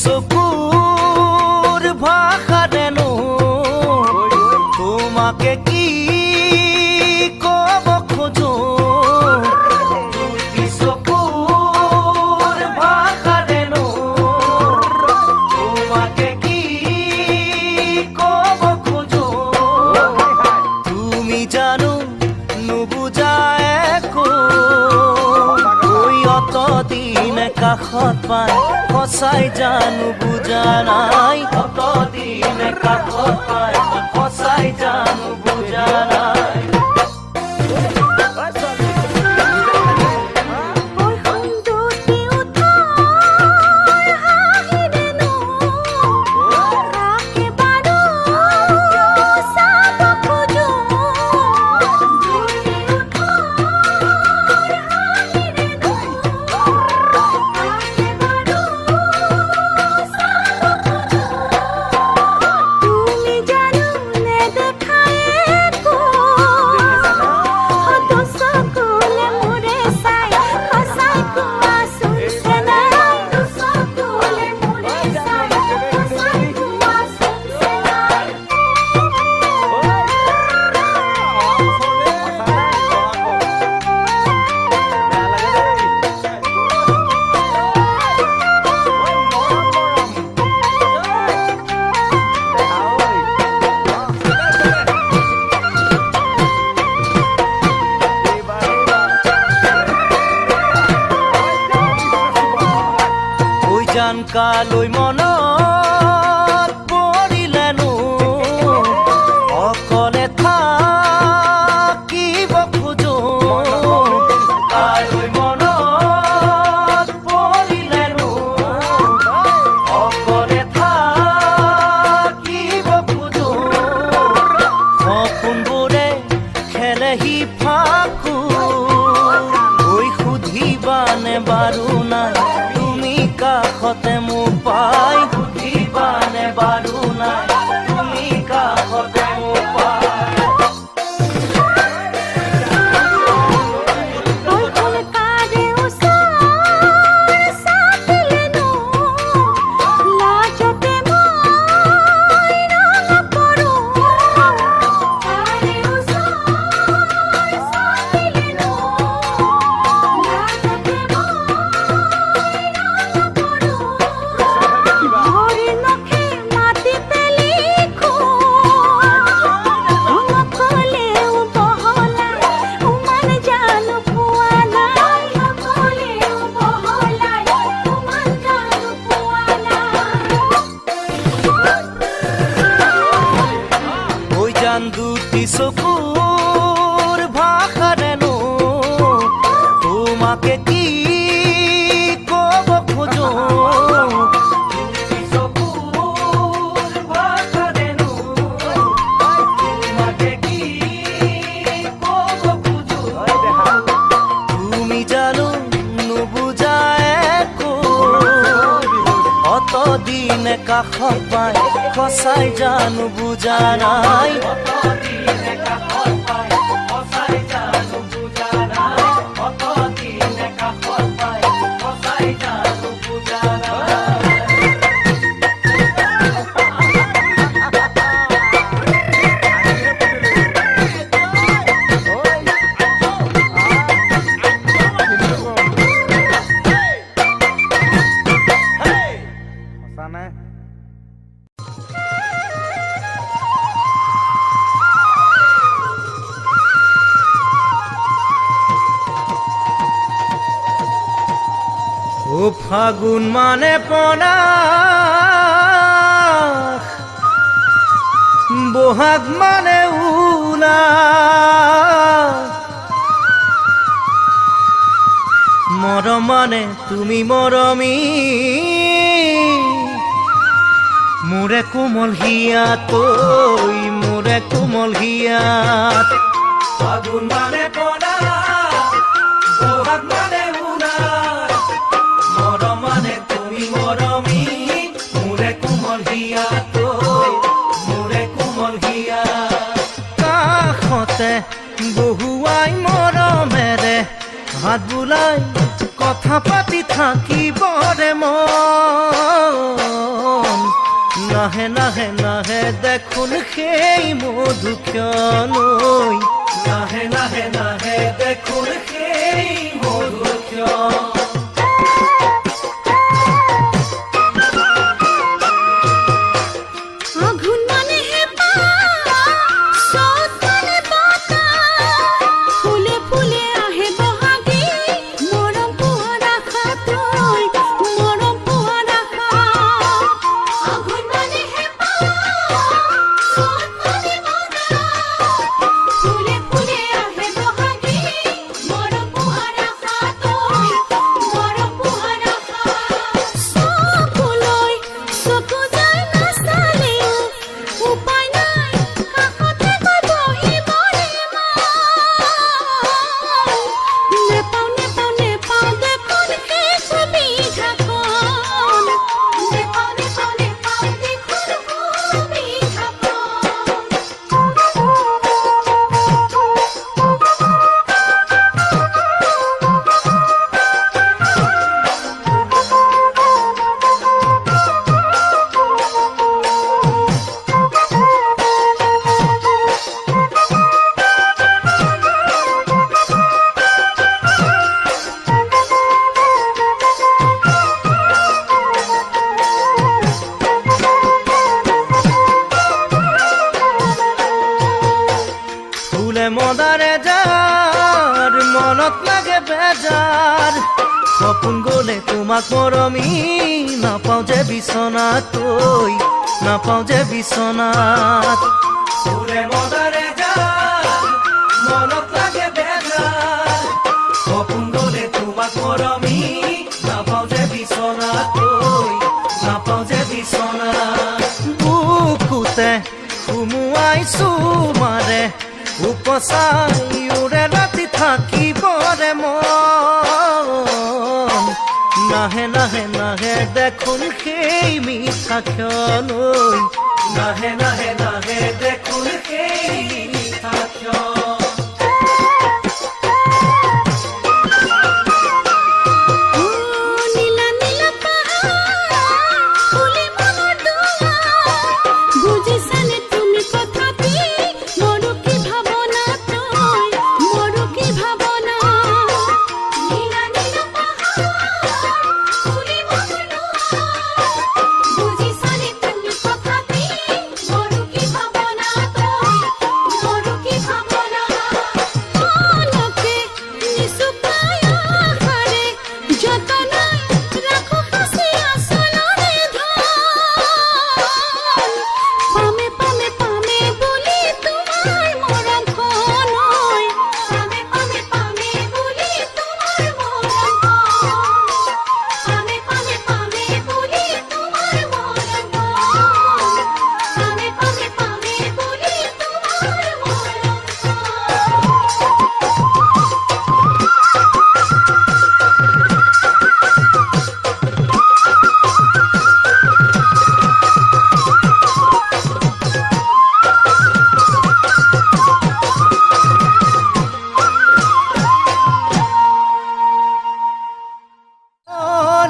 চকুৰ ভাষাৰেনো তোমাকে কি ক'ব খোজো চকুৰ ভাষাৰেনো তোমাকে কি ক'ব খোজো তুমি জানো নুবুজা একো কৈ অতদিন কাষত পাই সঁচাই জানো বুজা নাই অতদিন কাষত পাই সঁচাই জানো বুজা নাই কালৈ মনত পৰিলেনো অকলে থাকিব খোজো কালৈ মনত পৰিলেনো অকলে থাকিব খোজো সপোনবোৰে খেলেহি ফাকু কৈ সুধিবানে বাৰু নাই কাষতে মোক পাই সুধিবানে বাৰু নাই তুমি কাষতে মোক পাই দুটি চকুৰ ভাষাৰেনো তোমাকে কি ক'ব খোজো দুটি চকুৰ ভাষাৰেনো তোমাকে কি ক'ব খোজো তুমি জানো নুবুজা একো অতদিন কাষত পাই সঁচাই জানো বুজা নাই ও ফাগুন মানে পনাস বহাগ মানে উলাস মৰম মানে তুমি মৰমী মোৰে কোমল হিয়াত মোৰে কোমল হিয়াত ফাগুন মানে পনাস বহাগ মানে মৰমী মোৰে কোমল হিয়াত মোৰে কোমল হিয়া কাষতে বহুৱাই মৰমেৰে হাত বুলাই কথা পাতি থাকিবৰে মন নাহে নাহে নাহে দেখোন সেই মধু কিয়লৈ নাহে নাহে নাহে দেখোন সেই মধু কিয় মদাৰে যাৰ মনত লাগে বেজাৰ সপোন গলে তোমাক মৰমি নাপাওঁ যে বিচনাত নাপাওঁ যে বিচনাত ফুলে মদাৰে যাৰ মনত লাগে বেজাৰ সপোন গলে তোমাক মৰমি নাপাওঁ যে বিচনাত নাপাওঁ যে বিচনাত বুকুতে সুমুৱাইছো মাৰে উপচাই উৰে ৰাতি থাকিবৰে মন নাহে নাহে নাহে দেখোন সেই মিঠা ক্ষণলৈ নাহে নাহে নাহে দেখোন সেই মিঠা ক্ষণ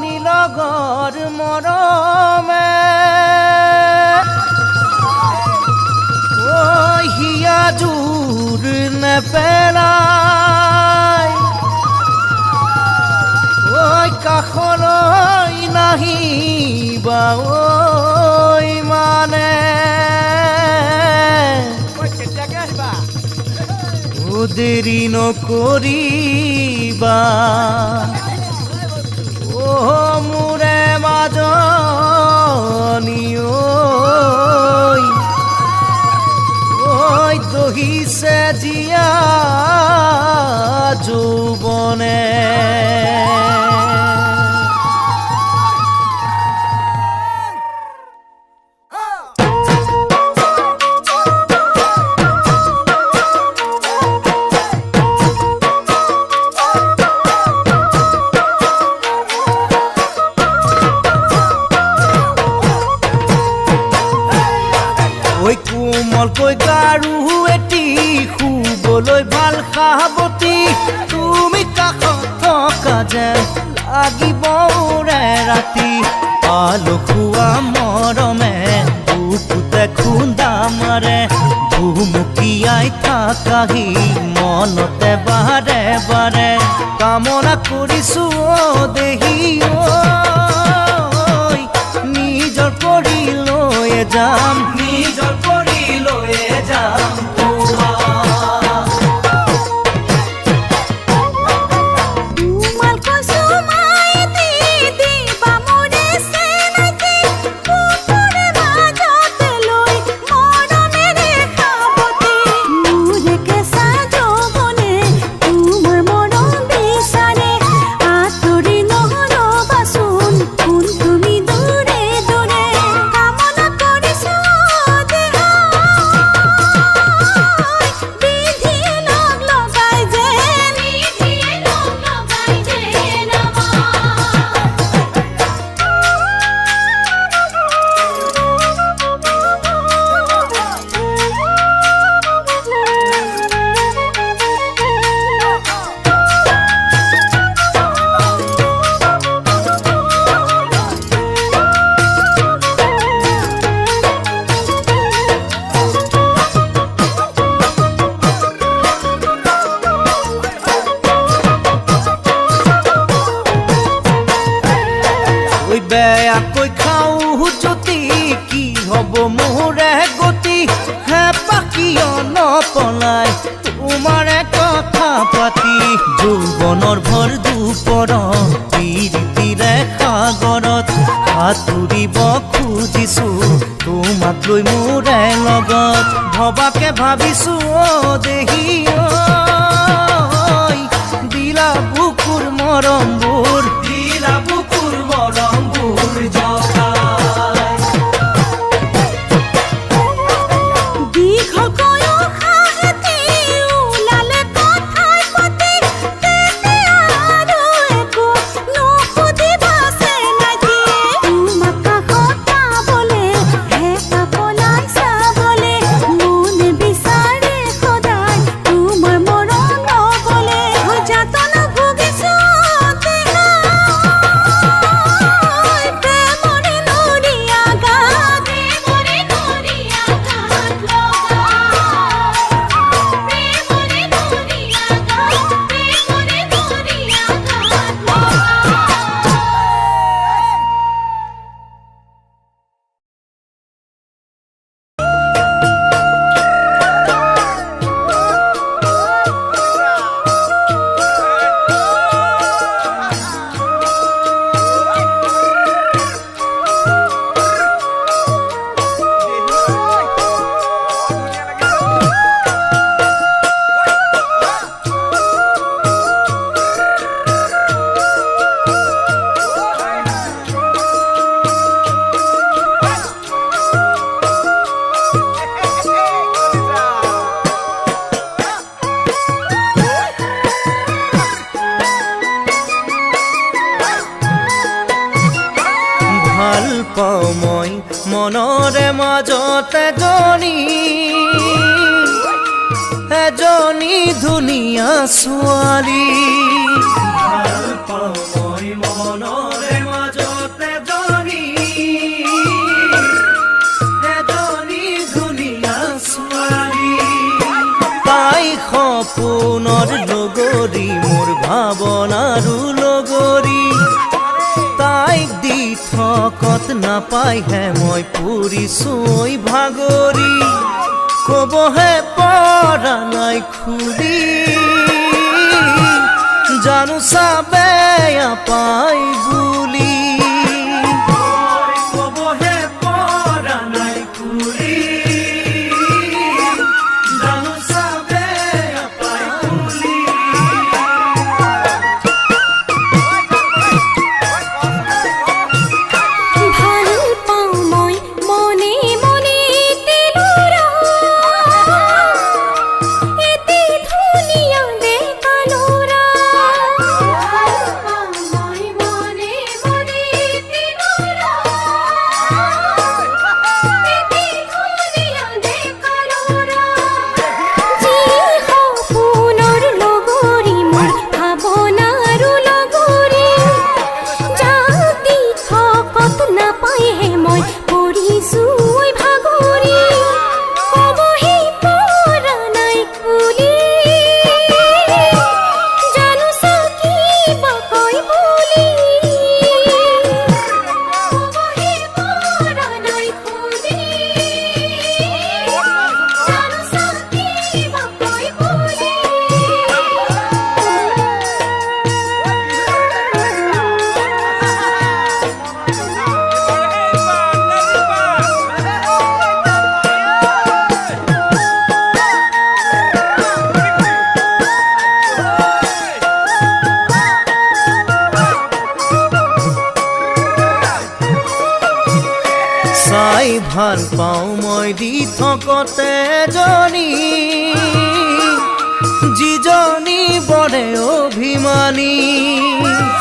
নীলগৰ মৰমে ঐ হিয়া জোৰ নেপেলাই ঐ কাষলৈ নাহিবা ঐ মানে দেৰি নকৰিবা মোৰে মাজনী ঐ দহিছে জীয়া যৌৱনে কোমলকৈ গাৰু এটি শুবলৈ ভাল সাৱতী তুমি কাষত থকা যেন লাগিব ৰে ৰাতি আলসুৱা মৰমে বুকুতে খুন্দা মাৰে ভুমুকিয়াই থাকাহি মনতে বাৰে বাৰে কামনা কৰিছো দেহি নিজৰ কৰি লৈ যাম নিজৰ কৰি লৈ যাম বেয়াকৈ খাওঁ যদি কি হ'ব মোৰে গতি হে পাকিয় নপলাই তোমাৰে কথা পাতি যৌৱনৰ ভৰ দুপৰ প্ৰীতিৰে সাগৰত সাঁতুৰিব খুজিছো তোমাক লৈ মোৰে লগত ভবাকে ভাবিছো দেহি দিলা বুকুৰ মৰমবোৰ দিলা বুকুৰ মৰমবোৰ মই মনৰে মাজতে এজনী ধুনীয়া ছোৱালী ভাল পাওঁ মই মনৰে মাজতে এজনী ধুনীয়া ছোৱালী তাই সপোনৰ লগৰী মোৰ ভাৱনাৰো লগৰী তাইক দি থকত নাপাইহে মই পৰিছোঁ ভাগৰি কবহে পৰা নাই খুলি জানো চাবেয়া পাই বুলি কবহে পৰা নাই খুলি জানো চাবেয়া পাই বুলি মনে ভাল পাওঁ মই দি থকতে জনী যিজনী বৰে অভিমানী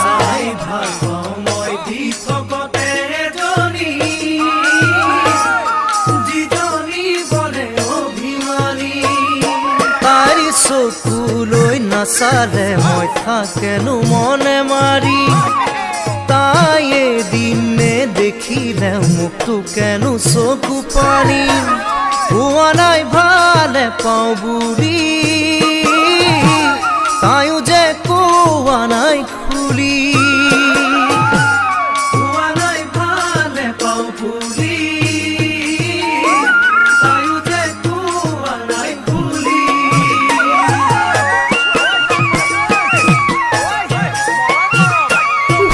চাই ভাল পাওঁ মই দি থকতে জনী যিজনী বৰে অভিমানী তাইৰ চকুলৈ নাচালে মই থাকেনো মনে মাৰি তাই এদিনে দেখিলে মুখটো কেনো চকু পানী পোৱা নাই ভালে পাওঁ বুলি তাইও যে কোৱা নাই খুলি পোৱা নাই ভালে পাওঁ বুলি তাইও যে কোৱা নাই খুলি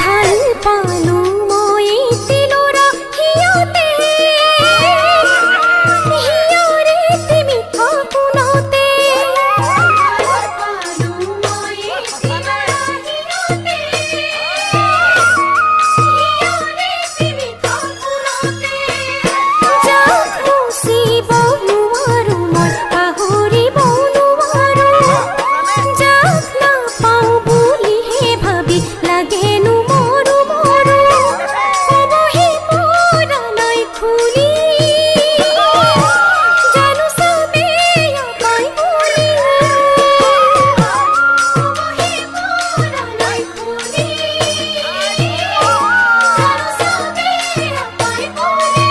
ভাল পালো মই তিলৰা হিয়তে হিয়ৰে তুমি সপোনতে ভাল পালো মই তিলৰা হিয়তে হিয়ৰে তুমি সপোনতে যাক মুচিব নোৱাৰো মই পাহৰিব নোৱাৰো যাক নাপাওঁ বুলিহে ভাবি লাগেনো মৰো মৰো কবহি পৰা নাই খুলি জানো চবেই পাই বুলি কবহি পৰা নাই খুলি জানো চবেই পাই বুলি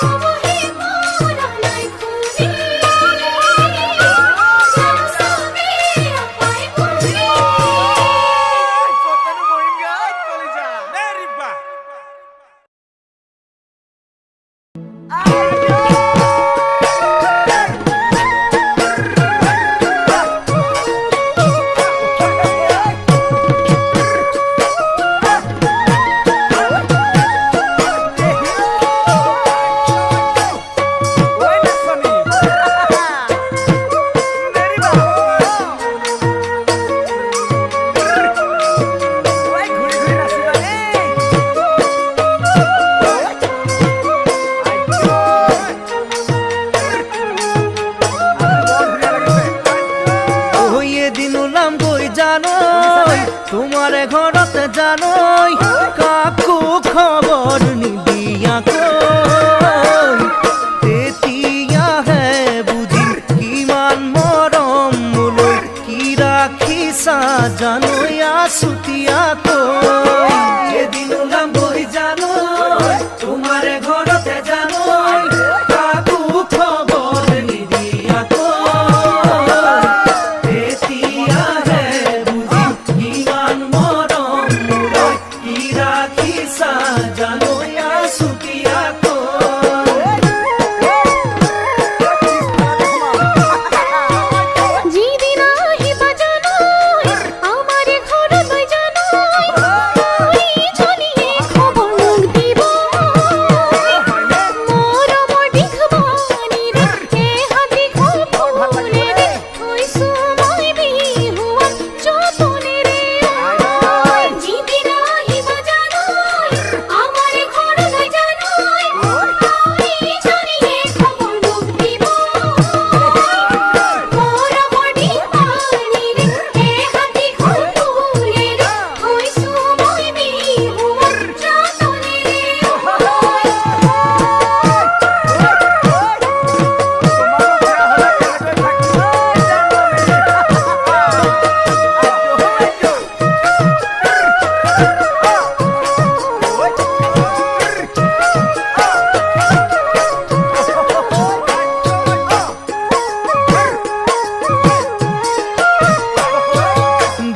কবহি পৰা নাই খুলি জানো চবেই পাই বুলি তোমাৰে ঘৰতে জানৈ কাকো খবৰ নিদিয়াকৈ তেতিয়াহে বুজিম কিমান মৰম মোলৈ কি ৰাখিছা জানৈ আছুতীয়াকৈ এদিন ওলাম গৈ জানৈ তোমাৰে ঘৰতে জানৈ কাকো খবৰ নিদিয়াকৈ তেতিয়াহে বুজিম কিমান মৰম মোলৈ কি ৰাখিছা জানৈ আছুতীয়াকৈ যিদিনা আহিবা জানৈ আমাৰে ঘৰলৈ জানৈ জনীয়ে খবৰ মোক দিব মৰমৰ দিখবানীৰে এহাতি ফুলেৰে থৈছো মই বিহুৱান যতনেৰে যিদিনা আহিবা জানৈ আমাৰে ঘৰলৈ জানৈ জনীয়ে খবৰ মোক দিব মৰমৰ দিখবানীৰে এহাতি ফুলেৰে থৈছো মই বিহুৱান যতনেৰে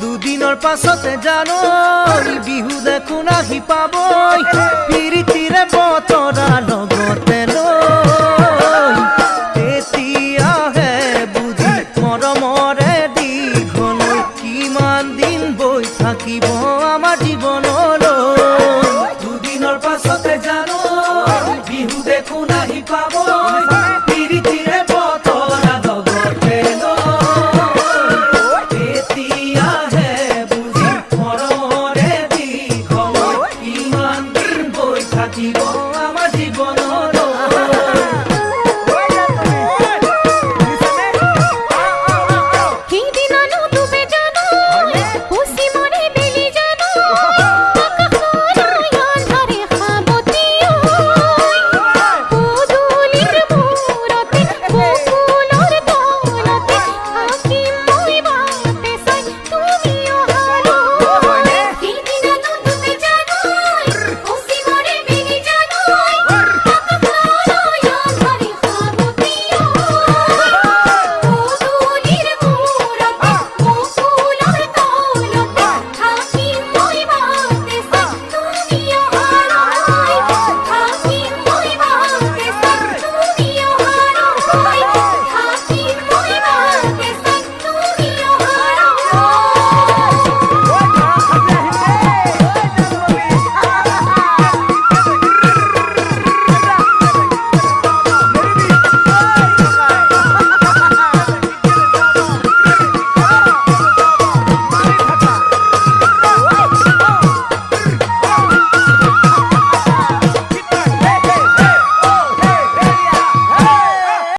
দুদিনৰ পাছতে জানৈ বিহু দেখোন আহি পাবই প্ৰীতিৰে বতৰা লগতে